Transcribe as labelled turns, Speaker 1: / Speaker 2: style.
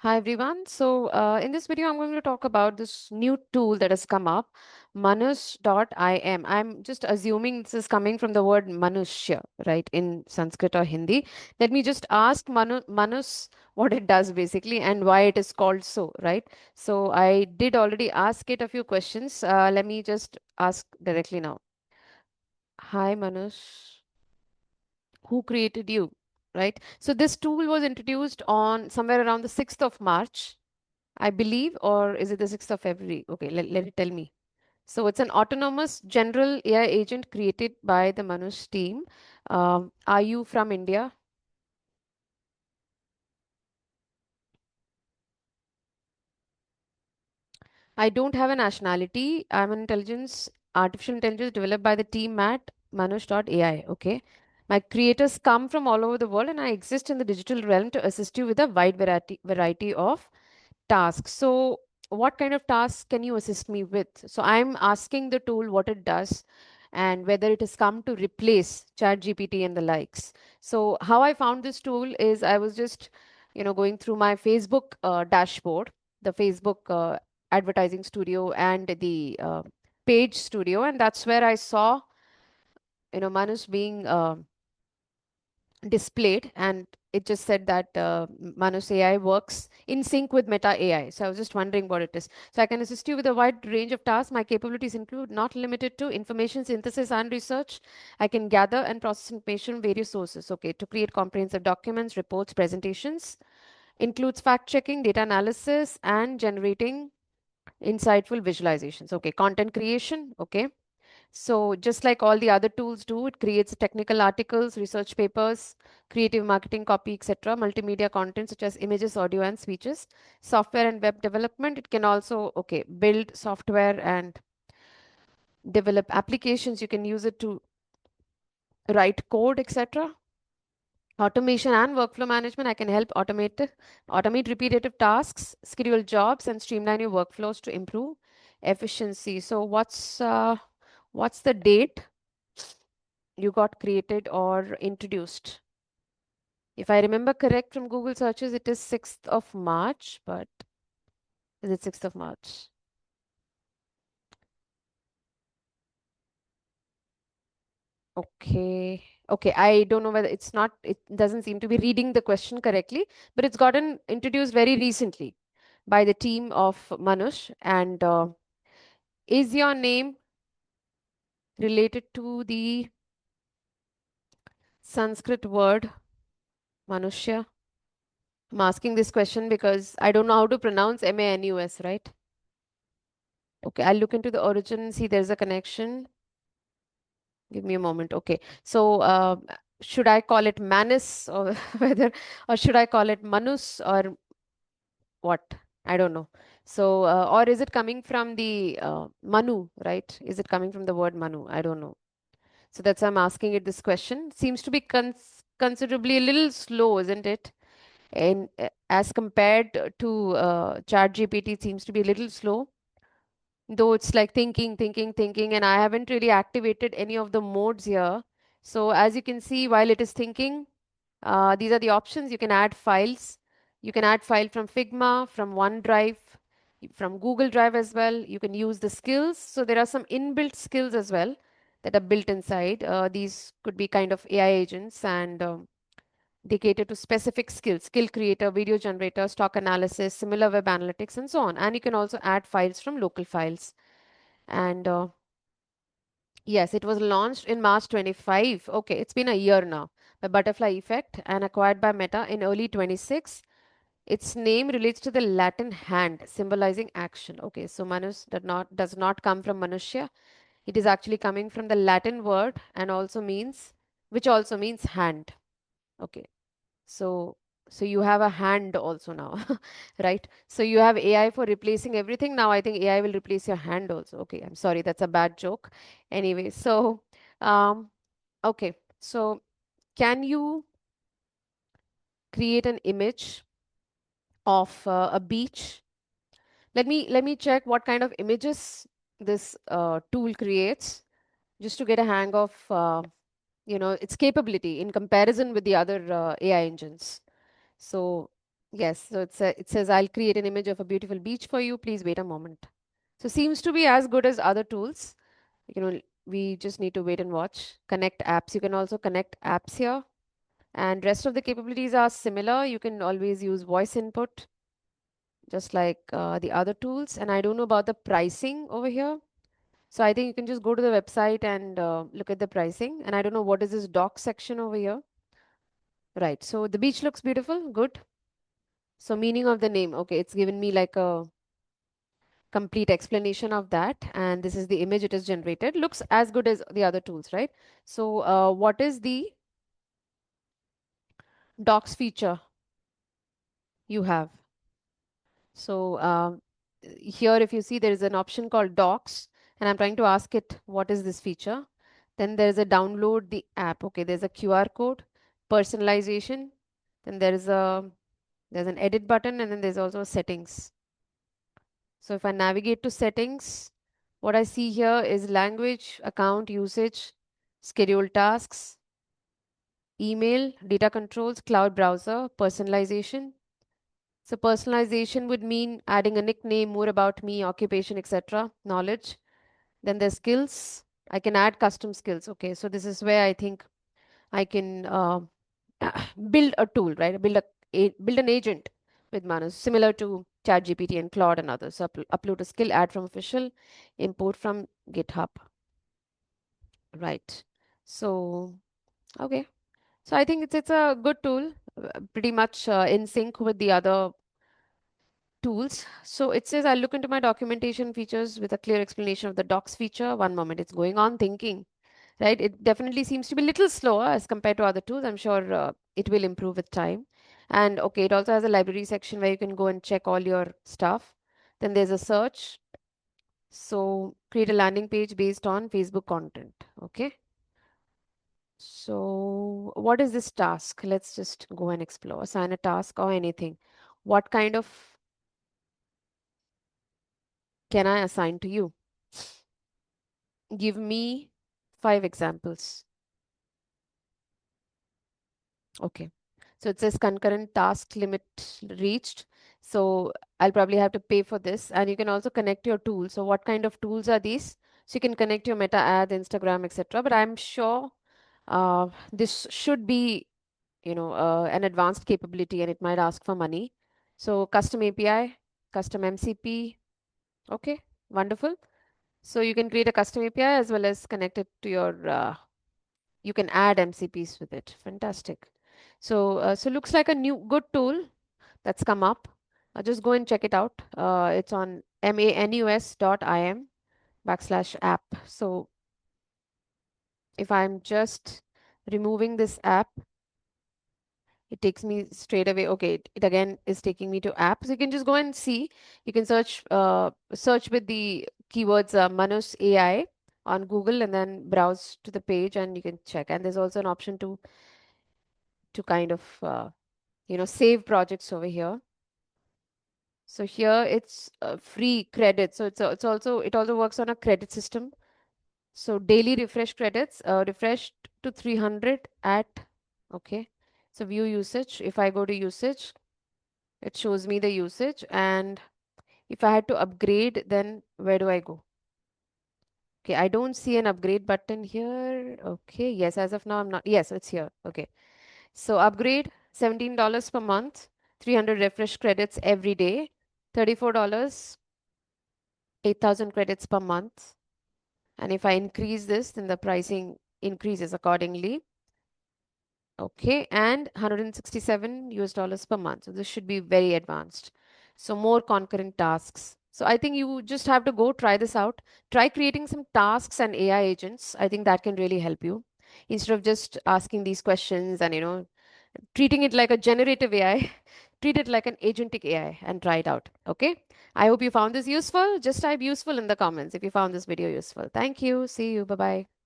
Speaker 1: Hi everyone. In this video, I'm going to talk about this new tool that has come up, Manus.im. I'm just assuming this is coming from the word Manushya, right, in Sanskrit or Hindi. Let me just ask Manus what it does basically and why it is called so, right? So, I did already ask it a few questions. Let me just ask directly now. Hi Manus, who created you? Right. So, this tool was introduced on somewhere around the 6th of March I believe, or is it the 6th of February? Okay, let it tell me. So it's an autonomous general AI agent created by the Manus team. Are you from India? I don't have a nationality. I'm an artificial intelligence developed by the team at Manus.ai. Okay. My creators come from all over the world and I exist in the digital realm to assist you with a wide variety of tasks. So, what kind of tasks can you assist me with? So, I'm asking the tool what it does and whether it has come to replace ChatGPT and the likes. So, how I found this tool is I was just, going through my Facebook dashboard, the Facebook advertising studio and the page studio, and that's where I saw, Manus being displayed and it just said that Manus AI works in sync with Meta AI. So I was just wondering what it is. So I can assist you with a wide range of tasks. My capabilities include not limited to information synthesis and research. I can gather and process information from various sources. Okay, to create comprehensive documents, reports, presentations, includes fact checking, data analysis, and generating insightful visualizations. Okay, content creation. Okay, so just like all the other tools do, it creates technical articles, research papers, creative marketing copy, etc., multimedia content such as images, audio, and speeches, software and web development. It can also, okay, build software and develop applications. You can use it to write code, etc. Automation and workflow management. I can help automate repetitive tasks, schedule jobs, and streamline your workflows to improve efficiency. So what's the date you got created or introduced? If I remember correct from Google searches, it is 6th of March, but is it 6th of March? Okay. Okay, I don't know whether it's not, it doesn't seem to be reading the question correctly, but it's gotten introduced very recently by the team of Manush. And is your name related to the Sanskrit word Manushya? I'm asking this question because I don't know how to pronounce Manus, right? Okay, I'll look into the origin, see there's a connection. Give me a moment. Okay. So, should I call it Manus or whether, or should I call it Manus or what? I don't know. So, or is it coming from the Manu, right? Is it coming from the word Manu? I don't know. So that's why I'm asking it this question. Seems to be considerably a little slow, isn't it? And as compared to ChatGPT, it seems to be a little slow. Though it's like thinking, and I haven't really activated any of the modes here. So as you can see, while it is thinking, these are the options. You can add files. You can add file from Figma, from OneDrive, from Google Drive as well. You can use the skills. So there are some inbuilt skills as well that are built inside. These could be kind of AI agents and they cater to specific skills, skill creator, video generator, stock analysis, similar web analytics, and so on. And you can also add files from local files. And yes, it was launched in March 25. Okay, it's been a year now. By Butterfly Effect and acquired by Meta in early 26. Its name relates to the Latin hand, symbolizing action. Okay, so Manus does not come from Manushya. It is actually coming from the Latin word and also means, which also means hand. Okay, so so you have a hand also now, right? So you have AI for replacing everything. Now I think AI will replace your hand also. Okay, I'm sorry, that's a bad joke. Anyway, so um, okay, so can you create an image of a beach? Let me check what kind of images this tool creates, just to get a hang of its capability in comparison with the other AI engines. So Yes, so it says, I'll create an image of a beautiful beach for you. Please wait a moment. So seems to be as good as other tools. You know, we just need to wait and watch. Connect apps. You can also connect apps here. And rest of the capabilities are similar. You can always use voice input, just like the other tools. And I don't know about the pricing over here. So I think you can just go to the website and look at the pricing. And I don't know what is this doc section over here. Right. So the beach looks beautiful. Good. So meaning of the name. Okay, it's given me like a complete explanation of that. And this is the image it has generated. Looks as good as the other tools, right? So what is the docs feature you have? So here, if you see, there is an option called docs, and I'm trying to ask it, what is this feature? Then there is a download the app. Okay, there's a QR code, personalization. Then there's an edit button, and then there's also settings. So if I navigate to settings, what I see here is language, account usage, schedule tasks, email, data controls, cloud browser, personalization. So personalization would mean adding a nickname, more about me, occupation, etc., knowledge. Then there's skills. I can add custom skills. Okay, so this is where I think I can build a tool, right? Build an agent with Manus, similar to ChatGPT and Claude and others. So upload a skill, add from official, import from GitHub, right? So okay, so I think it's a good tool, pretty much in sync with the other tools. So it says I'll look into my documentation features with a clear explanation of the docs feature. One moment, it's going on thinking, right? It definitely seems to be a little slower as compared to other tools. I'm sure it will improve with time. And okay, it also has a library section where you can go and check all your stuff. Then there's a search. So create a landing page based on Facebook content. Okay. So what is this task? Let's just go and explore. Assign a task or anything. What kind of can I assign to you? Give me 5 examples. Okay. So it says concurrent task limit reached. So I'll probably have to pay for this. And you can also connect your tools. So what kind of tools are these? So you can connect your Meta ad, Instagram, etc. But I'm sure this should be, an advanced capability and it might ask for money. So custom API, custom MCP. Okay, wonderful. So you can create a custom API as well as connect it to your you can add MCPs with it. Fantastic. So looks like a new good tool that's come up. Just go and check it out. It's on manus.im/app. So if I'm just removing this app, it takes me straight away. Okay, it again is taking me to apps. You can just go and see. You can search with the keywords Manus AI on Google and then browse to the page and you can check. And there's also an option to kind of save projects over here. So here it's free credit. So it also works on a credit system. So daily refresh credits refreshed to 300 at okay. So view usage. If I go to usage, it shows me the usage, and if I had to upgrade, then where do I go? Okay, I don't see an upgrade button here. Okay, yes, as of now I'm not. Yes, it's here. Okay. So upgrade $17 per month, 300 refresh credits every day, $34, 8,000 credits per month. And if I increase this, then the pricing increases accordingly. Okay, and 167 US dollars per month. So this should be very advanced. So more concurrent tasks. So I think you just have to go try this out. Try creating some tasks and AI agents. I think that can really help you. Instead of just asking these questions and treating it like a generative AI, treat it like an agentic AI and try it out. Okay. I hope you found this useful. Just type useful in the comments if you found this video useful. Thank you. See you. Bye bye.